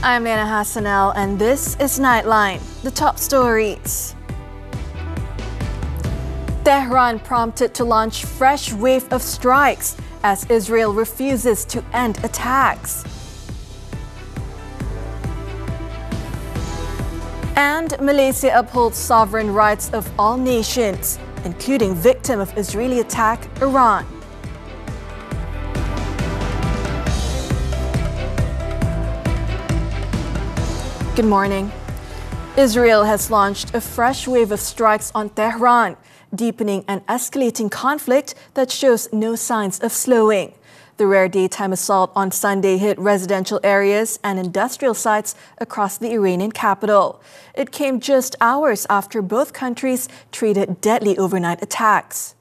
I'm Liyana Hassanel, and this is Nightline, the top stories. Tehran prompted to launch fresh wave of strikes as Israel refuses to end attacks. And Malaysia upholds sovereign rights of all nations, including victim of Israeli attack, Iran. Good morning. Israel has launched a fresh wave of strikes on Tehran, deepening an escalating conflict that shows no signs of slowing. The rare daytime assault on Sunday hit residential areas and industrial sites across the Iranian capital. It came just hours after both countries traded deadly overnight attacks.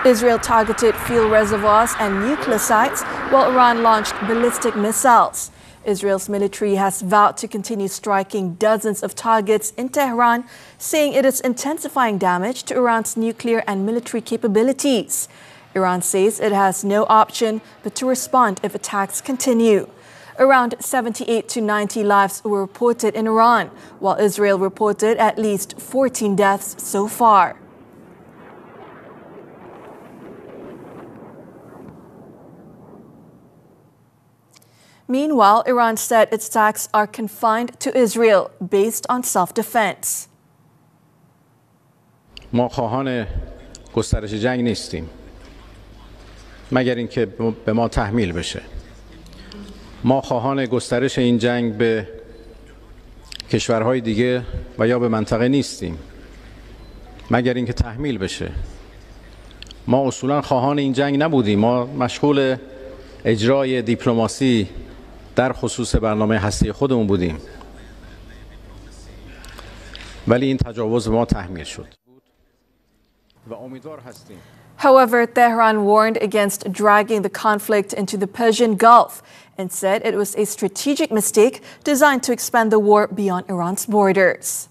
Israel targeted fuel reservoirs and nuclear sites, while Iran launched ballistic missiles. Israel's military has vowed to continue striking dozens of targets in Tehran, saying it is intensifying damage to Iran's nuclear and military capabilities. Iran says it has no option but to respond if attacks continue. Around 78 to 90 lives were reported in Iran, while Israel reported at least 14 deaths so far. Meanwhile, Iran said its attacks are confined to Israel based on self-defense. ما خواهان گسترش جنگ نیستیم مگر اینکه به ما تحمیل بشه. ما خواهان گسترش این جنگ به کشورهای دیگه و یا به منطقه نیستیم مگر اینکه تحمیل بشه. ما اصولا خواهان این جنگ نبودیم. ما مشغول اجرای دیپلماسی در خصوص برنامه هستی خودمون بودیم ولی این تجاوز به ما تحمیل شد و امیدوار هستیم. However, Tehran warned against dragging the conflict into the Persian Gulf and said it was a strategic mistake designed to expand the war beyond Iran's borders.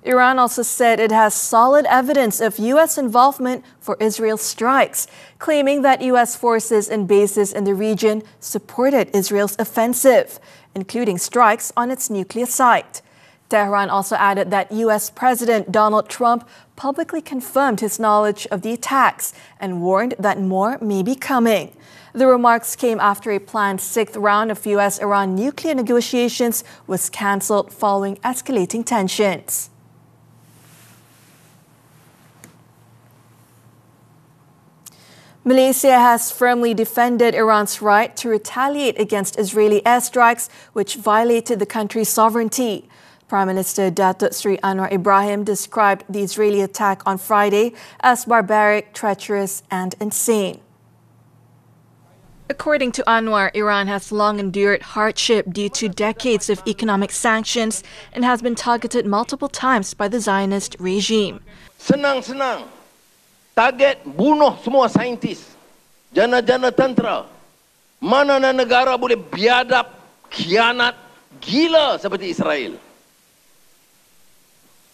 Iran also said it has solid evidence of U.S. involvement for Israel's strikes, claiming that U.S. forces and bases in the region supported Israel's offensive, including strikes on its nuclear site. Tehran also added that U.S. President Donald Trump publicly confirmed his knowledge of the attacks and warned that more may be coming. The remarks came after a planned sixth round of U.S.-Iran nuclear negotiations was cancelled following escalating tensions. Malaysia has firmly defended Iran's right to retaliate against Israeli airstrikes, which violated the country's sovereignty. Prime Minister Datuk Seri Anwar Ibrahim described the Israeli attack on Friday as barbaric, treacherous, and insane. According to Anwar, Iran has long endured hardship due to decades of economic sanctions and has been targeted multiple times by the Zionist regime. Senang-senang. Target bunuh semua saintis, jana-jana tentera. Mana negara boleh biadab, khianat, gila seperti Israel.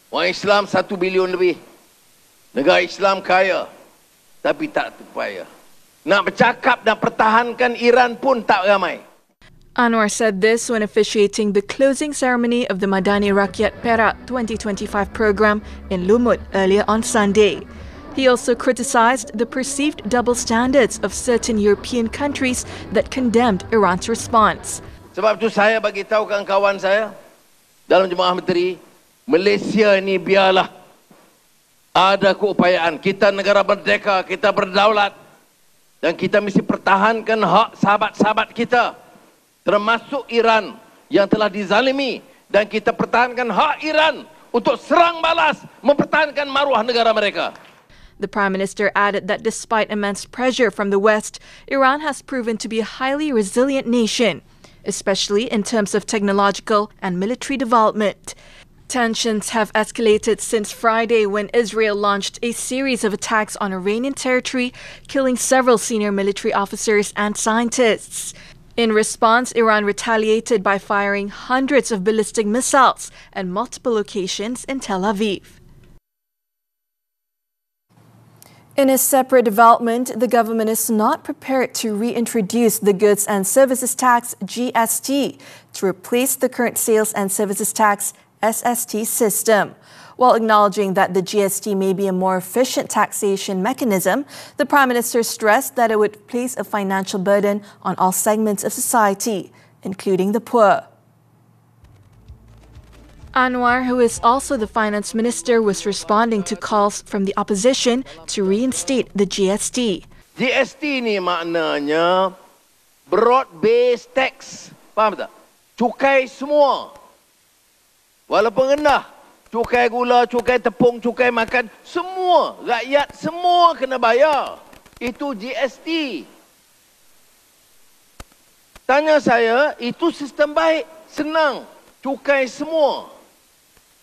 Orang Islam 1 bilion lebih. Negara Islam kaya, tapi tak terpaya. Nak bercakap dan pertahankan Iran pun tak ramai. Anwar said this when officiating the closing ceremony of the Madani Rakyat Perak 2025 program in Lumut earlier on Sunday. He also criticized the perceived double standards of certain European countries that condemned Iran's response. Sebab itu saya bagi tahu kawan-kawan saya dalam Jemaah Menteri, Malaysia ini biarlah ada keupayaan. Kita negara merdeka, kita berdaulat dan kita mesti pertahankan hak sahabat-sahabat kita termasuk Iran yang telah dizalimi dan kita pertahankan hak Iran untuk serang balas mempertahankan maruah negara mereka. The Prime Minister added that despite immense pressure from the West, Iran has proven to be a highly resilient nation, especially in terms of technological and military development. Tensions have escalated since Friday when Israel launched a series of attacks on Iranian territory, killing several senior military officers and scientists. In response, Iran retaliated by firing hundreds of ballistic missiles at multiple locations in Tel Aviv. In a separate development, the government is not prepared to reintroduce the Goods and Services Tax (GST) to replace the current Sales and Services Tax (SST) system. While acknowledging that the GST may be a more efficient taxation mechanism, the Prime Minister stressed that it would place a financial burden on all segments of society, including the poor. Anwar, who is also the finance minister, was responding to calls from the opposition to reinstate the GST. GST ni maknanya broad-based tax. Faham tak? Cukai semua. Walaupun rendah. Cukai gula, cukai tepung, cukai makan. Semua. Rakyat semua kena bayar. Itu GST. Tanya saya, itu sistem baik. Senang. Cukai semua.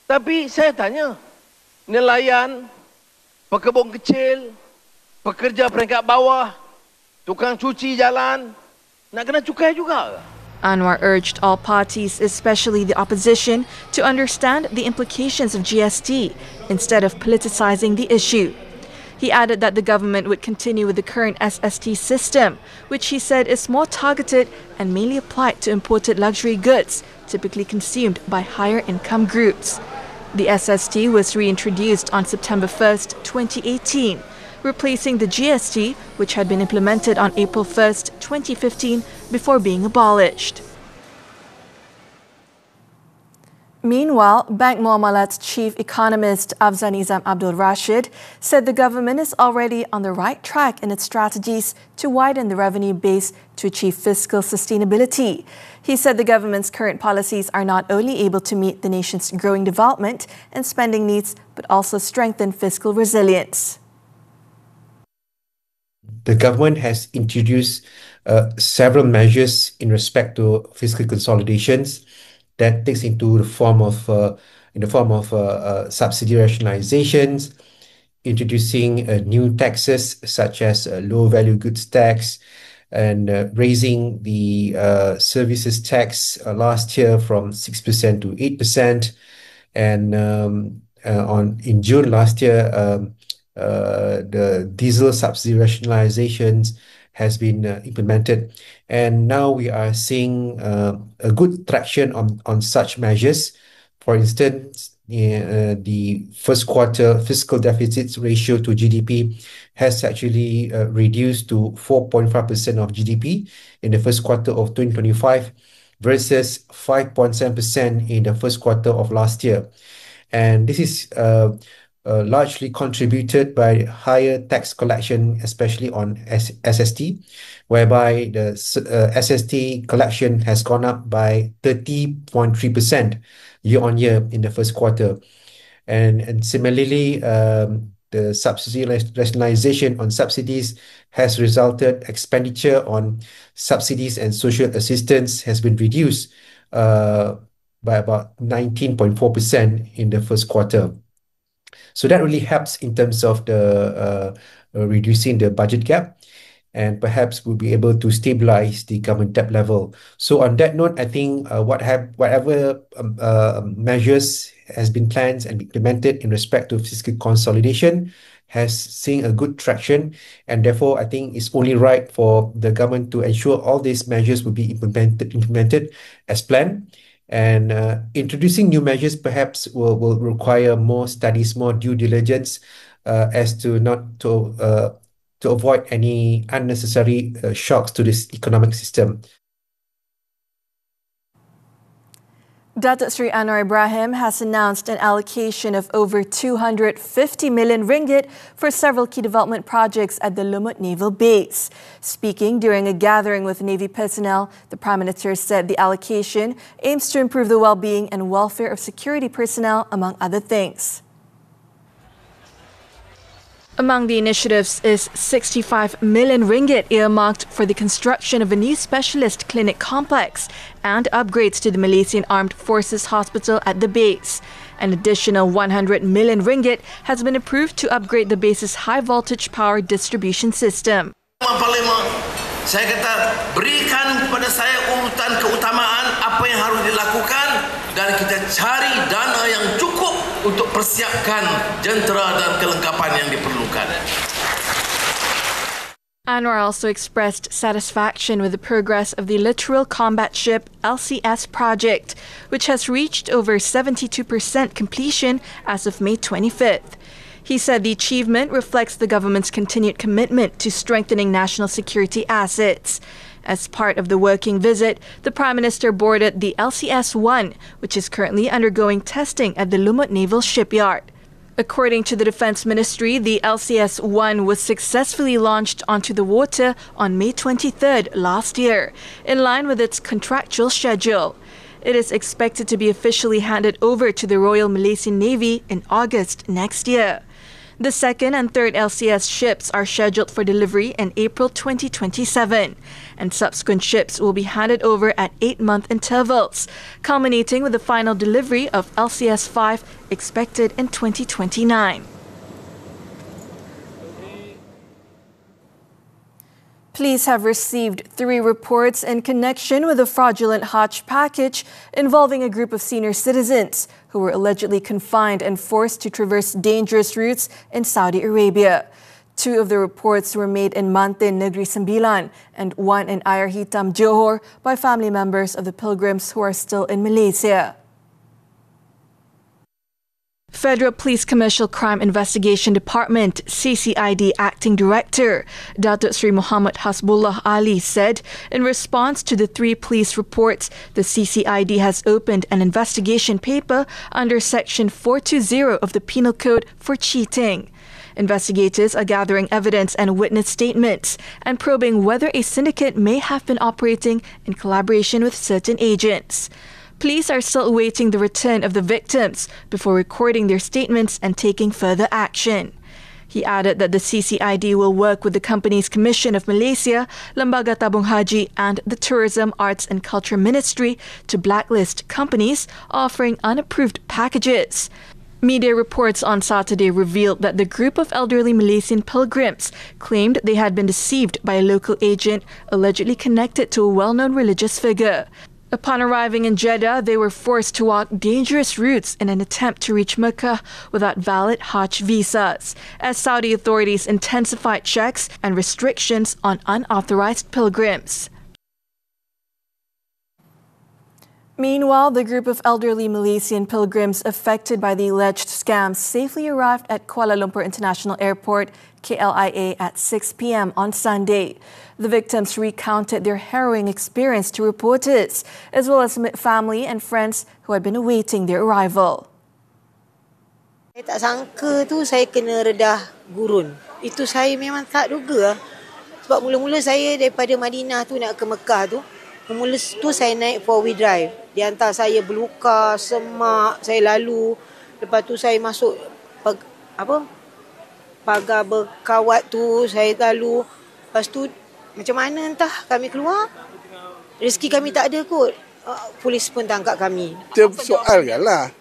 Tapi saya tanya, nelayan, pekebun kecil, pekerja peringkat bawah, tukang cuci jalan, nak kena cukai juga. Anwar urged all parties, especially the opposition, to understand the implications of GST instead of politicizing the issue. He added that the government would continue with the current SST system, which he said is more targeted and mainly applied to imported luxury goods, typically consumed by higher income groups. The SST was reintroduced on September 1st, 2018, replacing the GST, which had been implemented on April 1st, 2015, before being abolished. Meanwhile, Bank Muamalat's chief economist Afzal Nizam Abdul Rashid said the government is already on the right track in its strategies to widen the revenue base to achieve fiscal sustainability. He said the government's current policies are not only able to meet the nation's growing development and spending needs, but also strengthen fiscal resilience. The government has introduced several measures in respect to fiscal consolidations that takes into the form of subsidy rationalizations, introducing new taxes such as low value goods tax, and raising the services tax last year from 6% to 8%, and in June last year, the diesel subsidy rationalizations has been implemented, and now we are seeing a good traction on such measures. For instance, the first quarter fiscal deficit ratio to GDP has actually reduced to 4.5% of GDP in the first quarter of 2025 versus 5.7% in the first quarter of last year. And this is largely contributed by higher tax collection, especially on SST, whereby the SST collection has gone up by 30.3% year-on-year in the first quarter. And similarly, the subsidy rationalization on subsidies has resulted expenditure on subsidies and social assistance has been reduced by about 19.4% in the first quarter. So that really helps in terms of the reducing the budget gap, and perhaps we'll be able to stabilize the government debt level. So on that note, I think whatever measures has been planned and implemented in respect to fiscal consolidation has seen a good traction, and therefore I think it's only right for the government to ensure all these measures will be implemented as planned. And introducing new measures perhaps will require more studies, more due diligence, as to avoid any unnecessary shocks to this economic system. Datuk Seri Anwar Ibrahim has announced an allocation of over 250 million ringgit for several key development projects at the Lumut Naval Base. Speaking during a gathering with Navy personnel, the Prime Minister said the allocation aims to improve the well-being and welfare of security personnel, among other things. Among the initiatives is 65 million ringgit earmarked for the construction of a new specialist clinic complex and upgrades to the Malaysian Armed Forces Hospital at the base. An additional 100 million ringgit has been approved to upgrade the base's high-voltage power distribution system. Saya kata, berikan kepada saya urutan keutamaan apa yang harus dilakukan dan kita cari dana yang cukup untuk persiapkan jentera dan kelengkapan yang diperlukan. Anwar also expressed satisfaction with the progress of the Littoral Combat Ship LCS project, which has reached over 72% completion as of May 25th. He said the achievement reflects the government's continued commitment to strengthening national security assets. As part of the working visit, the Prime Minister boarded the LCS-1, which is currently undergoing testing at the Lumut Naval Shipyard. According to the Defence Ministry, the LCS-1 was successfully launched onto the water on May 23rd last year, in line with its contractual schedule. It is expected to be officially handed over to the Royal Malaysian Navy in August next year. The second and third LCS ships are scheduled for delivery in April 2027, and subsequent ships will be handed over at 8-month intervals, culminating with the final delivery of LCS-5 expected in 2029. Police have received 3 reports in connection with a fraudulent Hajj package involving a group of senior citizens who were allegedly confined and forced to traverse dangerous routes in Saudi Arabia. 2 of the reports were made in Mantin, Negeri Sembilan, and 1 in Air Hitam, Johor, by family members of the pilgrims who are still in Malaysia. Federal Police Commercial Crime Investigation Department CCID Acting Director Datuk Sri Muhammad Hasbullah Ali said in response to the 3 police reports, the CCID has opened an investigation paper under Section 420 of the Penal Code for cheating. Investigators are gathering evidence and witness statements and probing whether a syndicate may have been operating in collaboration with certain agents. Police are still awaiting the return of the victims before recording their statements and taking further action. He added that the CCID will work with the Companies Commission of Malaysia, Lembaga Tabung Haji and the Tourism, Arts and Culture Ministry to blacklist companies offering unapproved packages. Media reports on Saturday revealed that the group of elderly Malaysian pilgrims claimed they had been deceived by a local agent allegedly connected to a well-known religious figure. Upon arriving in Jeddah, they were forced to walk dangerous routes in an attempt to reach Mecca without valid Hajj visas, as Saudi authorities intensified checks and restrictions on unauthorized pilgrims. Meanwhile, the group of elderly Malaysian pilgrims affected by the alleged scam safely arrived at Kuala Lumpur International Airport, KLIA, at 6 p.m. on Sunday. The victims recounted their harrowing experience to reporters, as well as family and friends who had been awaiting their arrival. Saya tak sangka tu saya kena redah gurun. Itu saya memang tak duga. Sebab mula-mula saya daripada Madinah tu nak ke Mekah tu, mula tu saya naik 4-wheel drive. Di hantar saya berluka, semak, saya lalu. Lepas tu saya masuk pagar berkawat tu, saya lalu. Lepas tu macam mana entah kami keluar. Rezeki kami tak ada kot. Polis pun tangkap kami. Kita soalkan lah.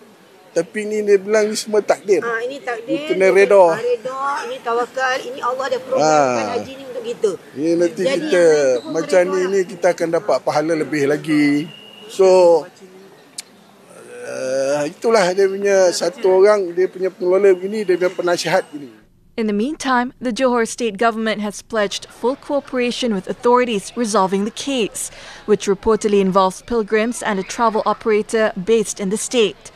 Tapi ni dia bilang ni semua takdir. Ini takdir. Kena reda. Reda, ini tawakal, ini Allah dah programkan haji ni untuk kita. Ini nanti jadi kita macam ni kita akan dapat pahala lebih lagi. So itulah dia punya satu orang, dia punya pengelola begini, dia punya penasihat begini. In the meantime, the Johor state government has pledged full cooperation with authorities resolving the case, which reportedly involves pilgrims and a travel operator based in the state.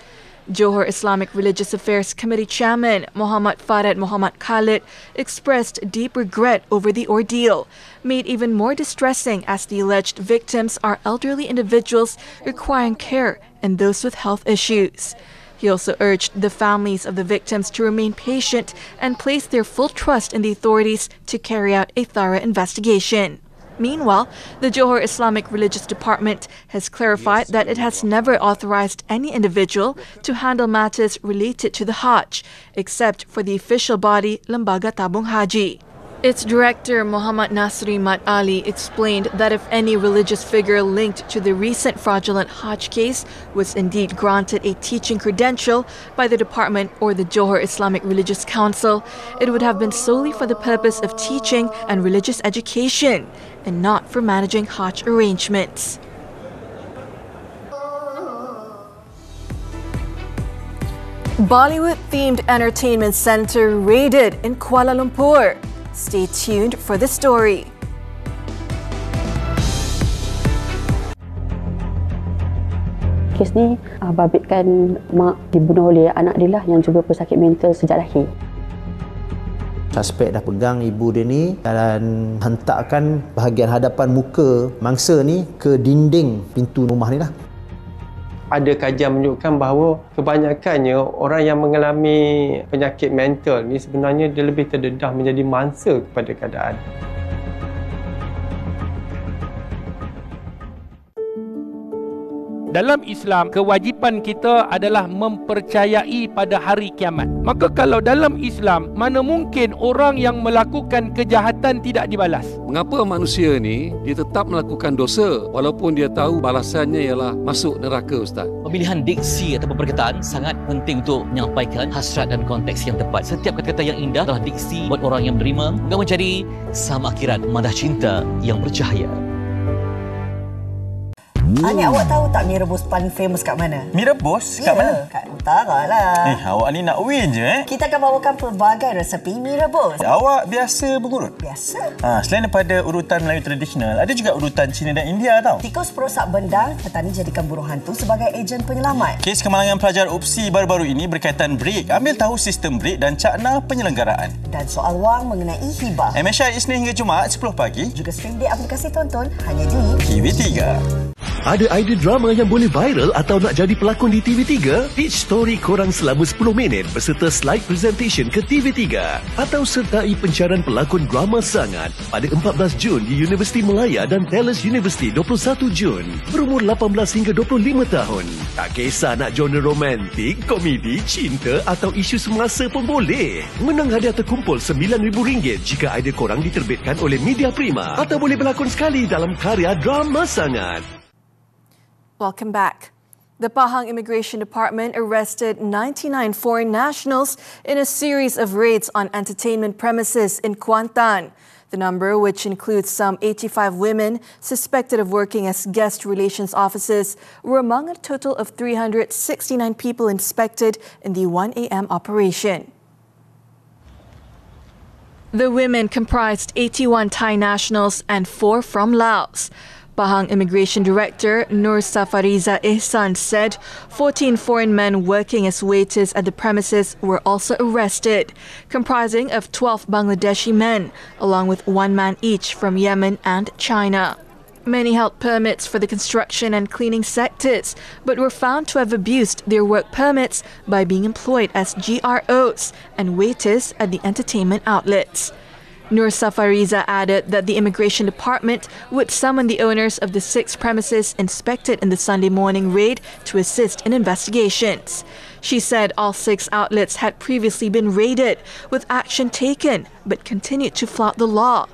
Johor Islamic Religious Affairs Committee Chairman Muhammad Farad Muhammad Khalid expressed deep regret over the ordeal, made even more distressing as the alleged victims are elderly individuals requiring care and those with health issues. He also urged the families of the victims to remain patient and place their full trust in the authorities to carry out a thorough investigation. Meanwhile, the Johor Islamic Religious Department has clarified that it has never authorized any individual to handle matters related to the Hajj, except for the official body Lembaga Tabung Haji. Its director, Muhammad Nasri Mat Ali, explained that if any religious figure linked to the recent fraudulent Hajj case was indeed granted a teaching credential by the department or the Johor Islamic Religious Council, it would have been solely for the purpose of teaching and religious education, and not for managing Hajj arrangements. Bollywood-themed entertainment centre raided in Kuala Lumpur. Stay tuned for the story. Kes ni babitkan mak dibunuh oleh anak dia lah yang juga pesakit mental sejak lahir. Suspek dah pegang ibu dia ni dan hentakkan bahagian hadapan muka mangsa ni ke dinding pintu rumah ni lah. Ada kajian menunjukkan bahawa kebanyakannya orang yang mengalami penyakit mental ni sebenarnya dia lebih terdedah menjadi mangsa kepada keadaan. Dalam Islam, kewajipan kita adalah mempercayai pada hari kiamat. Maka kalau dalam Islam, mana mungkin orang yang melakukan kejahatan tidak dibalas? Mengapa manusia ni dia tetap melakukan dosa walaupun dia tahu balasannya ialah masuk neraka, Ustaz? Pemilihan diksi atau perkataan sangat penting untuk menyampaikan hasrat dan konteks yang tepat. Setiap kata-kata yang indah adalah diksi buat orang yang menerima dan menjadi saham akhirat madah cinta yang bercahaya. Ani, awak tahu tak mie rebus paling famous kat mana? Mie rebus? Kat mana? Kat utara lah. Awak ni nak win je Kita akan bawakan pelbagai resepi mie rebus. Awak biasa berurut? Biasa. Selain daripada urutan Melayu tradisional, ada juga urutan Cina dan India tau. Tikus perosak benda, petani jadikan buruh hantu sebagai ejen penyelamat. Kes kemalangan pelajar UPSI baru-baru ini berkaitan break. Ambil tahu sistem break dan cakna penyelenggaraan. Dan soal wang mengenai hibah. MSI Isnin hingga Jumaat 10 pagi. Juga stream di aplikasi tonton hanya di TV3. Ada idea drama yang boleh viral atau nak jadi pelakon di TV3? Pitch story korang selama 10 minit berserta slide presentation ke TV3. Atau sertai pencarian pelakon drama sangat pada 14 Jun di Universiti Melaya dan Dallas University 21 Jun. Berumur 18 hingga 25 tahun. Tak kisah nak genre romantik, komedi, cinta atau isu semasa pun boleh. Menang hadiah terkumpul RM9,000 jika idea korang diterbitkan oleh Media Prima. Atau boleh berlakon sekali dalam karya drama sangat. Welcome back. The Pahang Immigration Department arrested 99 foreign nationals in a series of raids on entertainment premises in Kuantan. The number, which includes some 85 women suspected of working as guest relations officers, were among a total of 369 people inspected in the 1 a.m. operation. The women comprised 81 Thai nationals and 4 from Laos. Pahang Immigration Director Nur Safariza Ihsan said 14 foreign men working as waiters at the premises were also arrested, comprising of 12 Bangladeshi men, along with 1 man each from Yemen and China. Many held permits for the construction and cleaning sectors, but were found to have abused their work permits by being employed as GROs and waiters at the entertainment outlets. Nur Safariza added that the Immigration Department would summon the owners of the 6 premises inspected in the Sunday morning raid to assist in investigations. She said all 6 outlets had previously been raided, with action taken, but continued to flout the law.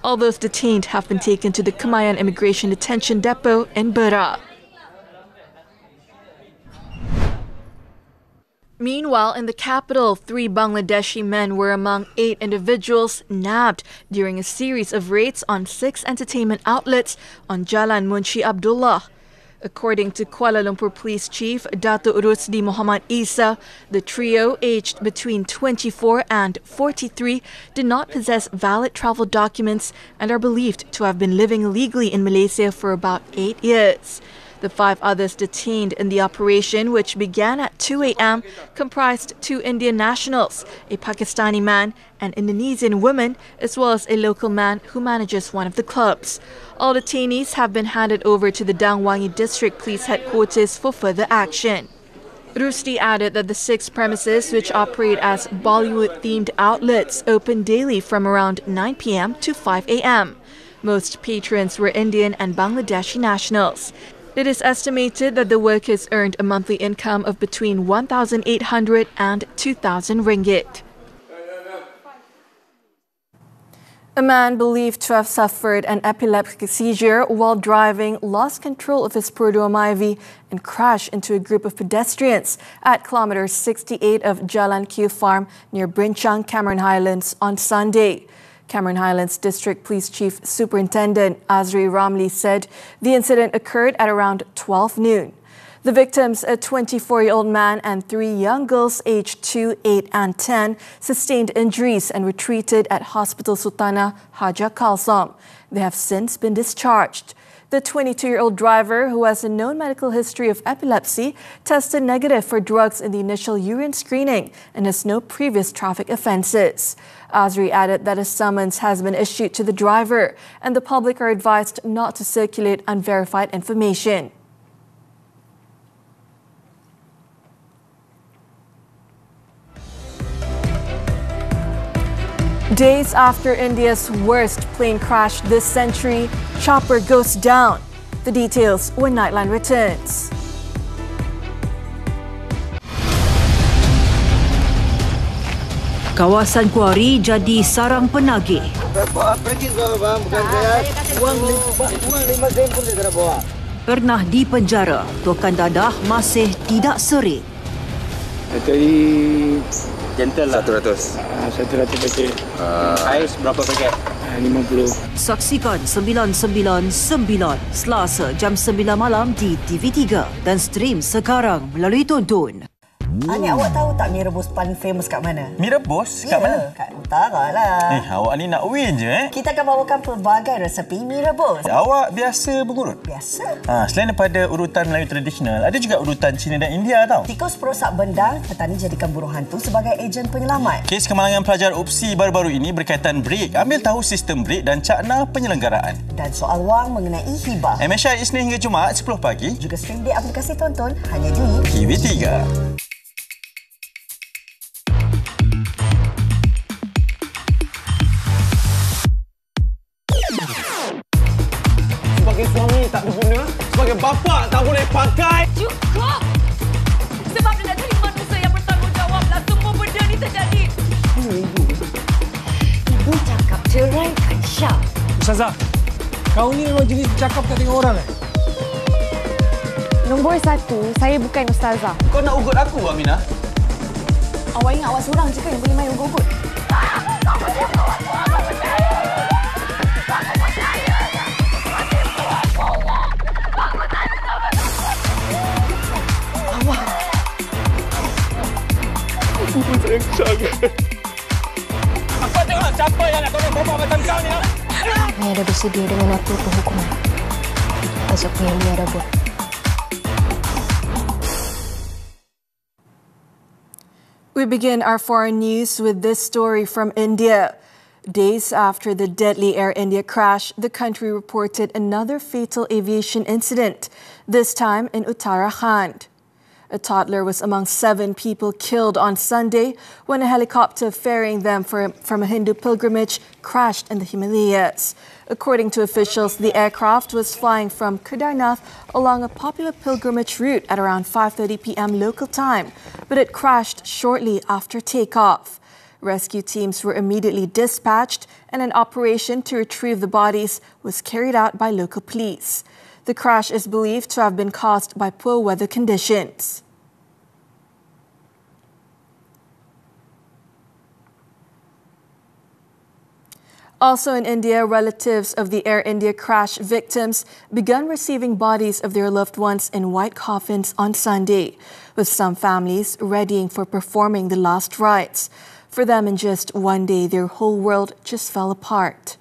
All those detained have been taken to the Kemayan Immigration Detention Depot in Berak. Meanwhile, in the capital, 3 Bangladeshi men were among 8 individuals nabbed during a series of raids on 6 entertainment outlets on Jalan Munshi Abdullah. According to Kuala Lumpur Police Chief Datuk Rusdi Muhammad Isa, the trio, aged between 24 and 43, did not possess valid travel documents and are believed to have been living illegally in Malaysia for about 8 years. The 5 others detained in the operation, which began at 2 a.m., comprised 2 Indian nationals, a Pakistani man, an Indonesian woman, as well as a local man who manages one of the clubs. All detainees have been handed over to the Dang Wangi District Police Headquarters for further action. Rusdi added that the 6 premises, which operate as Bollywood-themed outlets, open daily from around 9 p.m. to 5 a.m. Most patrons were Indian and Bangladeshi nationals. It is estimated that the workers earned a monthly income of between 1,800 and 2,000 ringgit. A man believed to have suffered an epileptic seizure while driving lost control of his Purdue Ivy and crashed into a group of pedestrians at kilometer 68 of Jalan Q Farm near Brinchang, Cameron Highlands on Sunday. Cameron Highlands District Police Chief Superintendent Azri Ramli said the incident occurred at around 12 noon. The victims, a 24-year-old man and 3 young girls aged 2, 8 and 10, sustained injuries and were treated at Hospital Sultana Haja Kalsam. They have since been discharged. The 22-year-old driver, who has a known medical history of epilepsy, tested negative for drugs in the initial urine screening and has no previous traffic offences. Azri added that a summons has been issued to the driver and the public are advised not to circulate unverified information. Days after India's worst plane crash this century, chopper goes down. The details when Nightline returns. Kawasan kuari jadi sarang penagih. Pernah dipenjara, tokan dadah masih tidak serik. Jadi gentle lah. 100. 100 paket. Ais berapa paket? 50. Saksikan 999 Selasa jam 9 malam di TV3 dan stream sekarang melalui Tonton. Ani, awak tahu tak mie rebus paling famous kat mana? Mie rebus? Kat mana? Kat utara lah. Awak ni nak win je Kita akan bawakan pelbagai resepi mie rebus. Awak biasa mengurut? Biasa. Selain daripada urutan Melayu tradisional, ada juga urutan Cina dan India tau. Tikus perosak bendang, petani jadikan buruh hantu sebagai ejen penyelamat. Kes kemalangan pelajar UPSI baru-baru ini berkaitan break. Ambil tahu sistem break dan cakna penyelenggaraan. Dan soal wang mengenai hibah. MSI Isnin hingga Jumaat 10 pagi. Juga stream di aplikasi Tonton hanya di TV3. Sebagai suami tak berguna, sebagai bapa tak boleh pakai. Cukup! Sebab dia nak jadi manusia yang bertanggungjawablah semua benda ni terjadi. Ibu cakap ceraikan Syam. Ustazah, kau ni memang jenis bercakap kat tengok orang Nombor 1, saya bukan ustazah. Kau nak ugut aku, Aminah? Awak ingat awak seorang je kan yang boleh main ugut-ugut? Saya sangat. Apa tengok siapa yang nak tolong bapak macam kau ni? Ni ada bersedia dengan apa hukuman. Pasal apa yang dia ada buat. We begin our foreign news with this story from India. Days after the deadly Air India crash, the country reported another fatal aviation incident, this time in Uttarakhand. A toddler was among 7 people killed on Sunday when a helicopter ferrying them from a Hindu pilgrimage crashed in the Himalayas. According to officials, the aircraft was flying from Kedarnath along a popular pilgrimage route at around 5:30 p.m. local time, but it crashed shortly after takeoff. Rescue teams were immediately dispatched and an operation to retrieve the bodies was carried out by local police. The crash is believed to have been caused by poor weather conditions. Also in India, relatives of the Air India crash victims began receiving bodies of their loved ones in white coffins on Sunday, with some families readying for performing the last rites. For them, in just one day, their whole world just fell apart.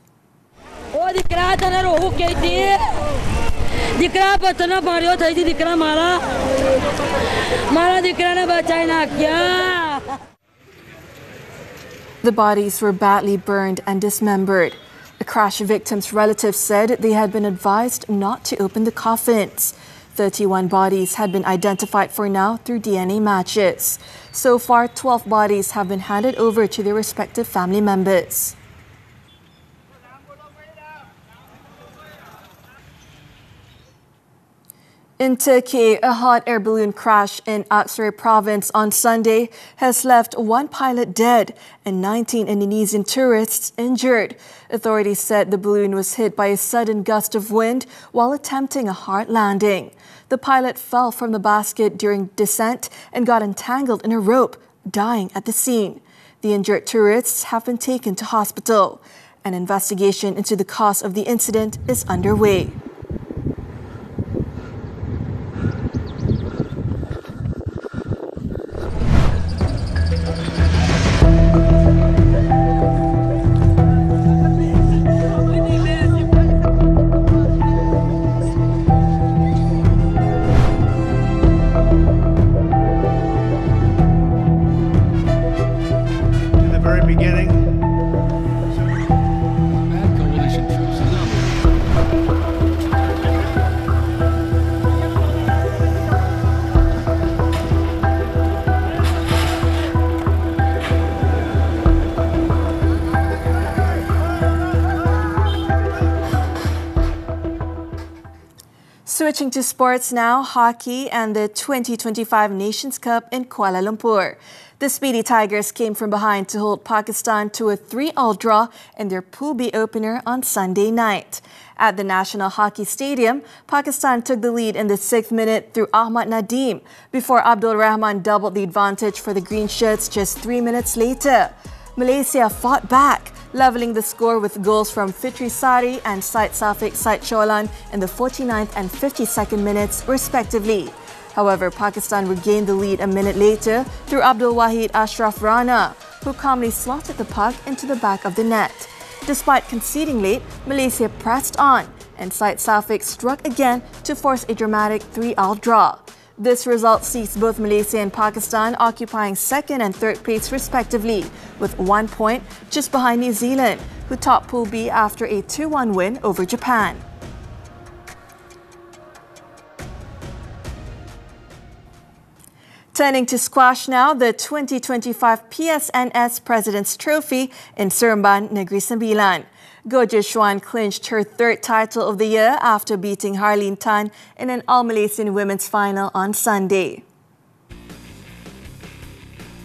The bodies were badly burned and dismembered. The crash victims' relatives said they had been advised not to open the coffins. 31 bodies had been identified for now through DNA matches. So far, 12 bodies have been handed over to their respective family members. In Turkey, a hot air balloon crash in Aksaray province on Sunday has left 1 pilot dead and 19 Indonesian tourists injured. Authorities said the balloon was hit by a sudden gust of wind while attempting a hard landing. The pilot fell from the basket during descent and got entangled in a rope, dying at the scene. The injured tourists have been taken to hospital. An investigation into the cause of the incident is underway. Switching to sports now, hockey and the 2025 Nations Cup in Kuala Lumpur. The Speedy Tigers came from behind to hold Pakistan to a 3-3 draw in their Pool B opener on Sunday night. At the National Hockey Stadium, Pakistan took the lead in the 6th minute through Ahmad Nadeem before Abdul Rahman doubled the advantage for the Green Shirts just 3 minutes later. Malaysia fought back, levelling the score with goals from Fitri Sari and Syed Safiq Syed Cholan in the 49th and 52nd minutes, respectively. However, Pakistan regained the lead a minute later through Abdul Wahid Ashraf Rana, who calmly slotted the puck into the back of the net. Despite conceding late, Malaysia pressed on, and Syed Safiq struck again to force a dramatic 3-3 draw. This result sees both Malaysia and Pakistan occupying 2nd and 3rd place respectively, with 1 point just behind New Zealand, who topped Pool B after a 2-1 win over Japan. Turning to squash now, the 2025 PSNS President's Trophy in Seremban, Negeri Sembilan. Goh Jishuan clinched her 3rd title of the year after beating Harleen Tan in an All-Malaysian Women's Final on Sunday.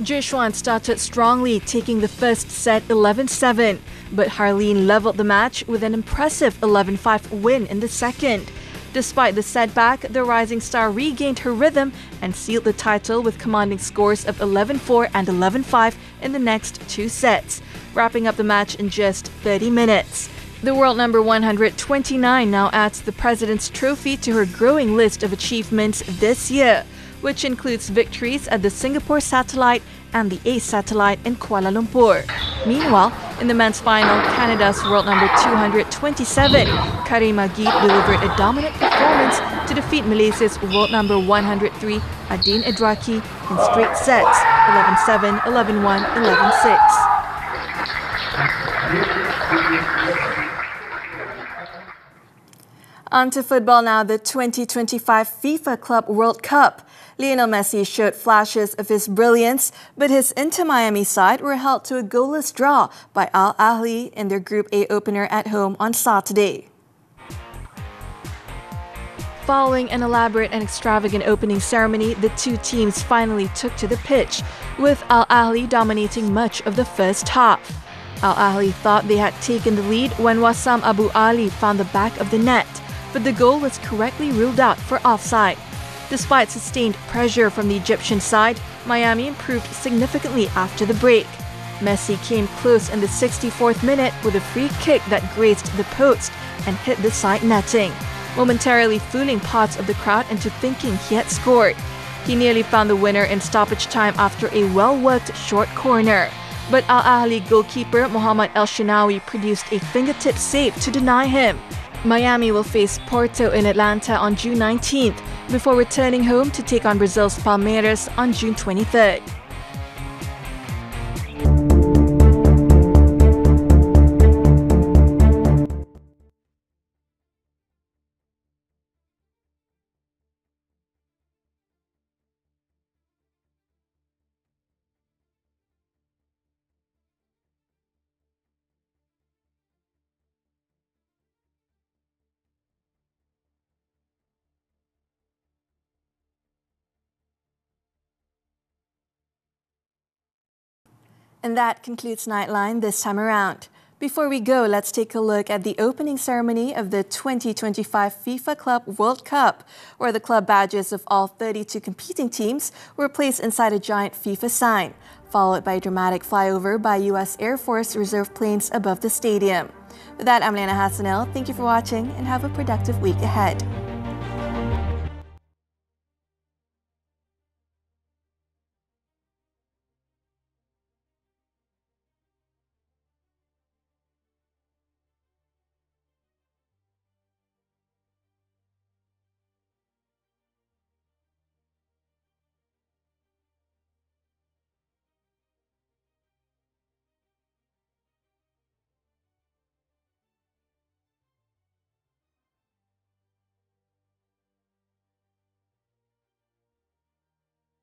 Jishuan started strongly, taking the first set 11-7, but Harleen leveled the match with an impressive 11-5 win in the second. Despite the setback, the rising star regained her rhythm and sealed the title with commanding scores of 11-4 and 11-5 in the next 2 sets, wrapping up the match in just 30 minutes. The world number 129 now adds the President's Trophy to her growing list of achievements this year, which includes victories at the Singapore Satellite and the ACE Satellite in Kuala Lumpur. Meanwhile, in the men's final, Canada's world number 227, Karim Agib, delivered a dominant performance to defeat Malaysia's world number 103, Adin Edraki, in straight sets, 11-7, 11-1, 11-6. On to football now, the 2025 FIFA Club World Cup. Lionel Messi showed flashes of his brilliance, but his Inter Miami side were held to a goalless draw by Al Ahly in their Group A opener at home on Saturday. Following an elaborate and extravagant opening ceremony, the two teams finally took to the pitch, with Al Ahly dominating much of the first half. Al Ahly thought they had taken the lead when Wassam Abu Ali found the back of the net, but the goal was correctly ruled out for offside. Despite sustained pressure from the Egyptian side, Miami improved significantly after the break. Messi came close in the 64th minute with a free kick that grazed the post and hit the side netting, momentarily fooling parts of the crowd into thinking he had scored. He nearly found the winner in stoppage time after a well-worked short corner, but Al Ahly goalkeeper Mohamed El Shenawi produced a fingertip save to deny him. Miami will face Porto in Atlanta on June 19th before returning home to take on Brazil's Palmeiras on June 23rd. And that concludes Nightline this time around. Before we go, let's take a look at the opening ceremony of the 2025 FIFA Club World Cup, where the club badges of all 32 competing teams were placed inside a giant FIFA sign, followed by a dramatic flyover by U.S. Air Force reserve planes above the stadium. With that, I'm Liyana Hassanel. Thank you for watching and have a productive week ahead.